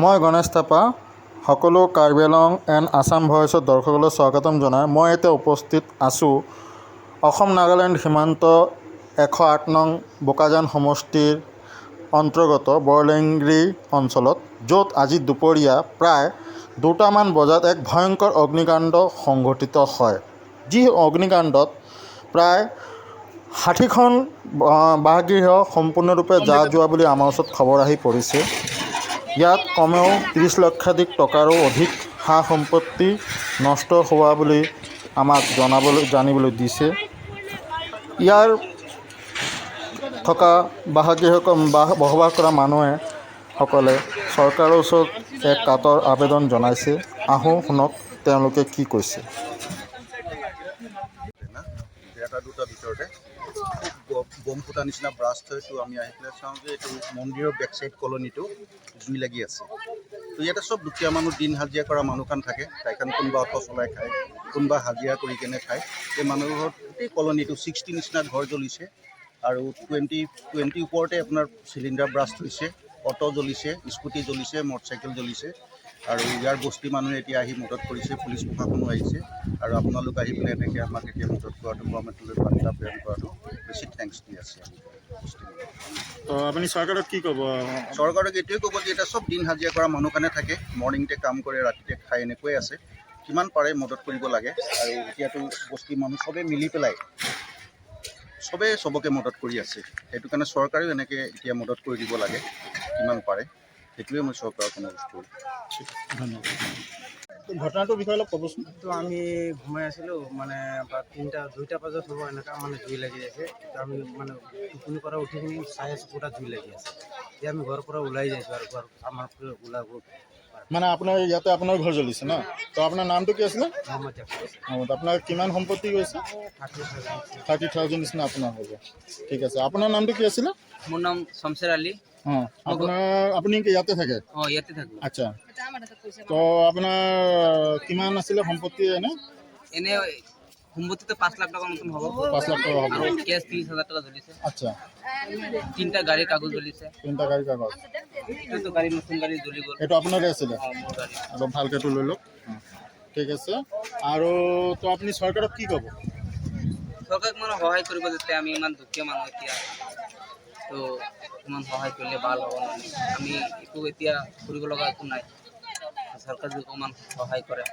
মই গণেশ থাপা সকলো কাৰ্বি আংলং এণ্ড আছাম ভইচৰ দৰ্শকলৈ স্বাগতম জনাই মই এতিয়া উপস্থিত আছোঁ অসম নাগালেণ্ড সীমান্ত 108 নং বোকাজান সমষ্টিৰ অন্তৰ্গত বৰলেংগিৰি অঞ্চলত, য'ত আজি দুপৰীয়া প্ৰায় 2টামান বজাত এক ভয়ংকৰ অগ্নিকাণ্ড সংঘটিত হয়। যি অগ্নিকাণ্ডত প্ৰায় 60খন বাসগৃহ সম্পূৰ্ণৰূপে যোৱা বুলি আমাৰ ওচৰত খবৰ আহি পৰিছে। ইয়াত কমেও 30 লক্ষাধিক টকাৰো অধিক সা সম্পত্তি নষ্ট হোৱা বুলি আমাক জানিবলৈ দিছে। ইয়াৰ থকা বসবাস কৰা মানুহেসকলে চৰকাৰৰ ওচৰত এক কাতৰ আবেদন জনাইছে। আহোঁ শুনক তেওঁলোকে কি কৈছে। এটা দুটা ভিতৰতে বম ফুটা নিচিনা ব্ৰাষ্ট হয়তো আমি আহি পেলাই চাওঁ যে এইটো মন্দিৰৰ বেক চাইড কলনীটো জুই লাগি আছে। তো ইয়াতে চব দুখীয়া মানুহ, দিন হাজিৰা কৰা মানুহখন থাকে। তাইখন কোনোবা অটো চলাই খায়, কোনোবা হাজিৰা কৰি কেনে খায়। এই মানুহৰ গোটেই কলনীটো 60 নিচিনা ঘৰ জ্বলিছে আৰু 20 ওপৰতে আপোনাৰ চিলিণ্ডাৰ ব্ৰাষ্ট হৈছে, অটো জ্বলিছে, স্কুটি জ্বলিছে, মটৰচাইকেল জ্বলিছে। আৰু ইয়াৰ বস্তি মানুহে এতিয়া আহি মদত কৰিছে, পুলিচ প্ৰশাসনো আহিছে আৰু আপোনালোক আহি পেলাই এনেকৈ আমাক এতিয়া মদত কৰাটো গভৰ্ণমেণ্টলৈ বাৰ্তা প্ৰেৰণ কৰাটো বেছি থেংকছ দি আছে। তো আপুনি চৰকাৰক কি ক'ব? চৰকাৰক এইটোৱে ক'ব যে এতিয়া চব দিন হাজিৰা কৰা মানুহখনে থাকে, মৰ্ণিংতে কাম কৰে, ৰাতিতে খাই, এনেকৈয়ে আছে। কিমান পাৰে মদত কৰিব লাগে। আৰু এতিয়াতো বস্তি মানুহ চবেই মিলি পেলাই চবকে মদত কৰি আছে। সেইটো কাৰণে চৰকাৰেও এনেকৈ এতিয়া মদত কৰি দিব লাগে কিমান পাৰে। সেইটোৱে মই চৰকাৰক অনুৰোধ কৰোঁ। ধন্যবাদ। ঘটনাটোৰ বিষয়ে অলপ ক'বচোন। তো আমি ঘুমাই আছিলোঁ, মানে 2টা বজাত হ'ব এনেকুৱা মানে জুই লাগি আছে। তো আমি মানে টোপনি পৰা উঠি কিনি চাই আছোঁ পুৰা জুই লাগি আছে। এতিয়া আমি ঘৰৰ পৰা ওলাই যাইছোঁ আৰু আমাৰ ওলাব মানে আপোনাৰ ঘৰ জ্বলিছে ন? তো আপোনাৰ নামটো কি আছিলে? মহম্মদ জাফৰ। আপোনাৰ কিমান সম্পত্তি গৈছে? 30,000 নিচিনা আপোনাৰ হ'ব। ঠিক আছে, আপোনাৰ নামটো কি আছিলে? মোৰ নাম শমশেৰ আলী। আপুনি কি ইয়াতে থাকে? অঁ, ইয়াতে থাকোঁ। আচ্ছা, তো আপোনাৰ কিমান আছিলে সম্পত্তি এনে সম্পত্তিটো 5 লাখ টকাৰ মতন হ'ব। 5 লাখ টকা হ'ব। আৰু কেছ 30,000 টকা জ্বলিছে। আচ্ছা, 3টা গাড়ীৰ কাগজ জ্বলিছে। 3টা গাড়ীৰ কাগজ। এইটোতো গাড়ী, নতুন গাড়ী জ্বলি গ'ল। এইটো আপোনাৰে আছিলে? অঁ, মোৰ গাড়ী। অলপ ভালকৈ লৈ লওক। ঠিক আছে, আৰু তো আপুনি চৰকাৰক কি ক'ব? চৰকাৰক মানে সহায় কৰিব, যাতে আমি ইমান দুখীয়া মানুহ এতিয়া, তো ইমান সহায় কৰিলে ভাল হ'ব। মানে আমি একো এতিয়া কৰিব লগা একো নাই, চৰকাৰ যদি অকণমান সহায় কৰে।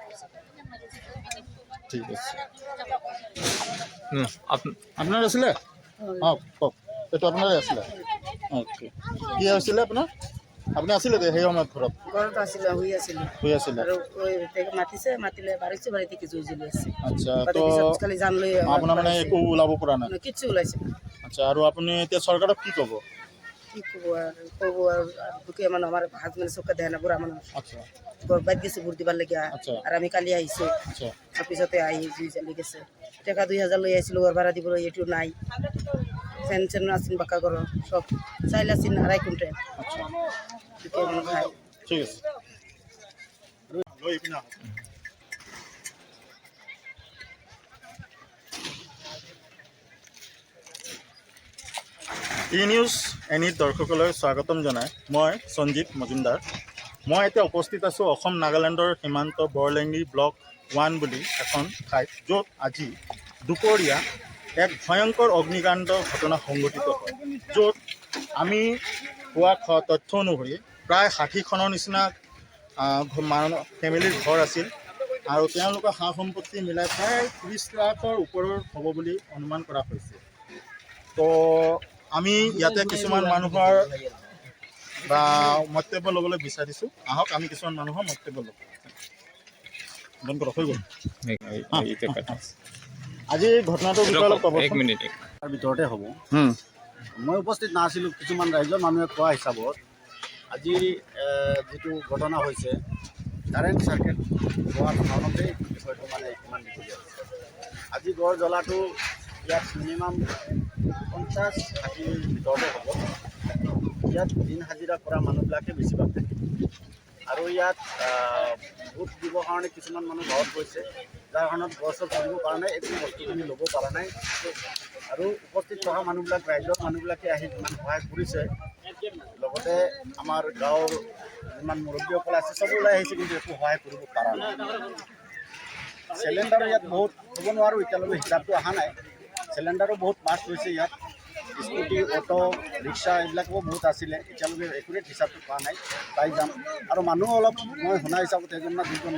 ঠিক আছে, আপোনাৰ আছিলে? অঁ, কওক। এইটো আপোনাৰে আছিলে? অ'কে, কি হৈছিলে আপোনাৰ? আপুনি আছিলে সেই সময়ত ঘৰত? ঘৰত আছিলে, শুই আছিলে আৰু মাতিলে বাঢ়িছে বাৰীতে জুই জ্বলি আছে। আচ্ছা, তো খালি জান লৈ আপোনাৰ মানে একো ওলাব পৰা নাই? কিচ্ছু ওলাইছে না। আচ্ছা, আৰু আপুনি এতিয়া চৰকাৰক কি ক'ব? কি ক'ব আৰু দুখীয়া মানুহ, আমাৰ হাত মানে চকা দেয় না, বুঢ়া মানুহ। আচ্ছা, ঘৰ বাদ গেছে ভোট দিবাৰ লেগিয়া। আচ্ছা, আৰু আমি কালি আহিছোঁ, আচ্ছা, পিছতে আহি জুই জ্বলি গেছে। টাকা 2,000 লৈ আহিছিলোঁ ঘৰ ভাড়া দিবলৈ, এইটো নাই। চেন আছিল বাক্কা ঘৰৰ, সব চাইল আছিল 2.5 কুইণ্টেল। আচ্ছা, দুখীয়া মানুহ খায়। ঠিক আছে। নিউজ এনিত দৰ্শকলৈ স্বাগতম জনাই মই সঞ্জীৱ মজুমদাৰ। মই এতিয়া উপস্থিত আছোঁ অসম নাগালেণ্ডৰ সীমান্ত বৰলেংগিৰি ব্লক 1 বুলি এখন ঠাইত, য'ত আজি দুপৰীয়া এক ভয়ংকৰ অগ্নিকাণ্ড ঘটনা সংঘটিত হয়। য'ত আমি পোৱা তথ্য অনুসৰি প্ৰায় 60খনৰ নিচিনা ফেমিলিৰ ঘৰ আছিল, আৰু তেওঁলোকৰ সা সম্পত্তি মিলাই প্ৰায় 30 লাখৰ ওপৰৰ হ'ব বুলি অনুমান কৰা হৈছে। তো আমি ইয়াতে কিছুমান মানুহৰ মন্তব্য ল'বলৈ বিচাৰিছোঁ। আহক আমি কিছুমান মানুহৰ মন্তব্য ল'ব। আজি ঘটনাটোৰ বিষয়ে অলপ ক'ব। তাৰ ভিতৰতে হ'ব। মই উপস্থিত নাছিলোঁ, কিছুমান ৰাইজৰ মানুহে কোৱা হিচাপত আজি যিটো ঘটনা হৈছে, কাৰেণ্ট চাৰ্কিট হোৱাৰ কাৰণতেই বিষয়টো মানে ইমান দীঘলীয়া হৈছে। আজি গড় জ্বলাটো ইয়াত মিনিমাম 50-60ৰ ভিতৰতে হ'ব। ইয়াত দিন হাজিৰা কৰা মানুহবিলাকে বেছিভাগ থাকে। আৰু ইয়াত ভোট দিবৰ কাৰণে কিছুমান মানুহ গাঁৱত গৈছে, যাৰ কাৰণত গছৰ ধৰিব পৰা নাই, একো বস্তুখিনি ল'ব পৰা নাই। আৰু উপস্থিত থকা মানুহবিলাক, ৰাইজৰ মানুহবিলাকে আহি যিমান সহায় কৰিছে, লগতে আমাৰ গাঁৱৰ যিমান মুৰব্বীসকল আছে চব ওলাই আহিছে, কিন্তু একো সহায় কৰিব পৰা নাই। চিলিণ্ডাৰো ইয়াত বহুত হ'ব নোৱাৰোঁ, এতিয়ালৈকে হিচাপটো অহা নাই। চিলিণ্ডাৰো বহুত মাছ হৈছে ইয়াত, স্কুটি, অটো, ৰিক্সা এইবিলাকো বহুত আছিলে, এতিয়ালৈকে একুৰেট হিচাপটো পোৱা নাই, পাই যাম। আৰু মানুহো অলপ মই শুনা হিচাপত এজন না দুজন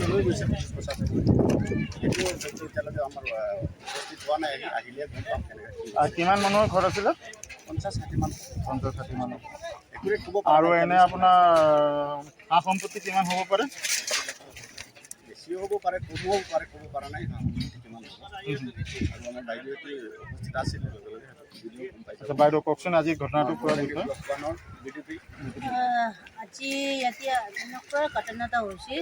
লৈ গৈছে 50-50। সেইটো এতিয়ালৈকে আমাৰ উপস্থিত হোৱা নাই, আহিলে গম পাম কেনেকৈ। আৰু কিমান মানুহৰ ঘৰ আছিলে? 50-60 মান। 50-60 মানুহ। একুৰেট ক'ব আৰু এনে আপোনাৰ সা সম্পত্তি কিমান হ'ব পাৰে? বেছিও হ'ব পাৰে, কমো হ'ব পাৰে, ক'ব পৰা নাই কিমান হ'ব। আৰু আমাৰ বাইদেউটি উপস্থিত আছিল, আচ্ছা বাইদেউ কওকচোন আজি ঘটনাটো কোৱাৰ বিষয়ে। আজি ইয়াতে এনেকুৱা ঘটনা এটা হৈছে,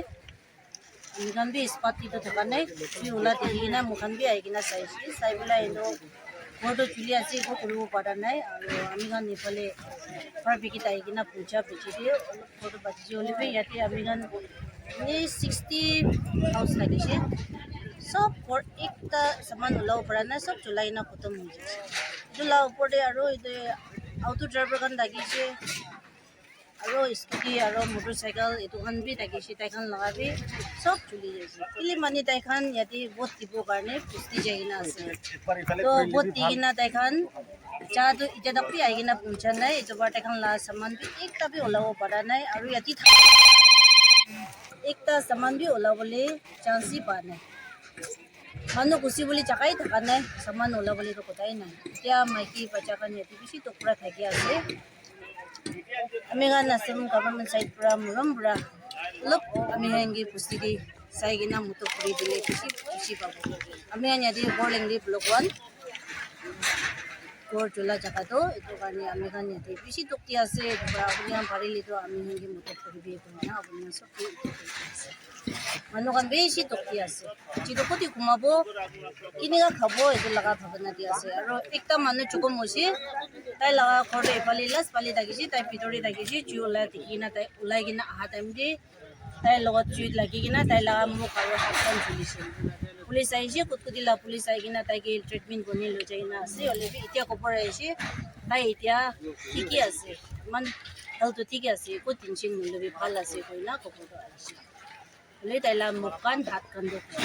মোখান বি স্পটিটো থকা নাই, তুমি ওলা দেখি কিনে মোখান বি আহি কিনে চাইছে, চাই পেলাই এনেও ঘৰটো চুলি আছে, একো কৰিব পৰা নাই। আৰু আমি খান এইফালে ফায়াৰ ব্ৰিগেড আহি কিনে পইচা বেচি দিয়ে, অলপ ঘৰটো বাচিছে হ'লে ইয়াতে আমি খান এনেই 60 হাউচ লাগিছে, চব ঘৰ একটা সামান ওলাব পৰা নাই, চব জ্বলাই কিনে খতম হৈ গৈছে। জ্বলাৰ ওপৰতে আৰু এইটো অটো ড্ৰাইভাৰ খান লাগিছে, আৰু স্কুটি আৰু মটৰচাইকেল এইটোখান বি থাকিছে, তাইখান লগাবি চব জ্বলি যাইছে। কেলে মানে তাইখান ইয়াতে ভোট দিবৰ কাৰণে পুষ্টি যাই কিনে আছে, তো ভোট দি কিনে তাইখান যাটো এতিয়া তাক আহি কিনে পঞ্চা নাই, এইটোবাৰ তাইখান লা সামান বি একটা বি ওলাব পৰা নাই, আৰু ইয়াতে একটা সামান বি ওলাবলৈ চান্সই পোৱা নাই। মানুহ গুচি বুলি জাগাই থকা নাই, সামান ওলাবলৈতো কথাই নাই। এতিয়া মাইকী বাচ্চাখান ইয়াতে বেছি টুকুৰা থাকি আছে। আমি খান আসাম গভৰ্ণমেণ্ট চাইড পৰা মৰম পৰা অলপ আমি হেংগি পুষ্টিকি চাই কিনে মুটো কৰি দিলে বেছি খুচি পাব। আমি খান ইয়াতে বৰ লেংৰি ব্লক 1 ঘৰ জ্বলা জেগাটো, এইটো কাৰণে আমি খান ইয়াতে বেছি টুকি আছে। আপুনি পাৰিলেতো আমি হেংগি মুটো কৰিবি না, আপুনি চব মানুহ খান বেছি টকি আছে, যিটো ক'ত ঘুমাব কেনেকৈ খাব এইটো লগা ভাৱনা দি আছে। আৰু একটা মানুহ চুকুম হৈছে, তাই লগা ঘৰটো এইফালে লাষ্ট পালি থাকিছে, তাই ভিতৰে থাকিছে, জুই ওলাই দেখি কিনে তাই ওলাই কিনে অহা টাইম দি তাইৰ লগত জুইত লাগি কিনে তাইৰ লগা মুখ আৰু হাতখন জ্বলিছে। পুলিচ আহিছে, কুটকুটিলা পুলিচ আহি কিনে তাইকে ট্ৰিটমেণ্ট কৰি লৈ যাই কিনে আছে। হ'লে এতিয়া খবৰ আহিছে তাই এতিয়া ঠিকে আছে, ইমান হেল্থটো ঠিকে আছে, একো টেনশ্যন নলবি, ভাল আছে কৈ না খবৰটো আহিছে। হ'লে তাইৰ লগা মুখ কাণ হাত কাণ আছে।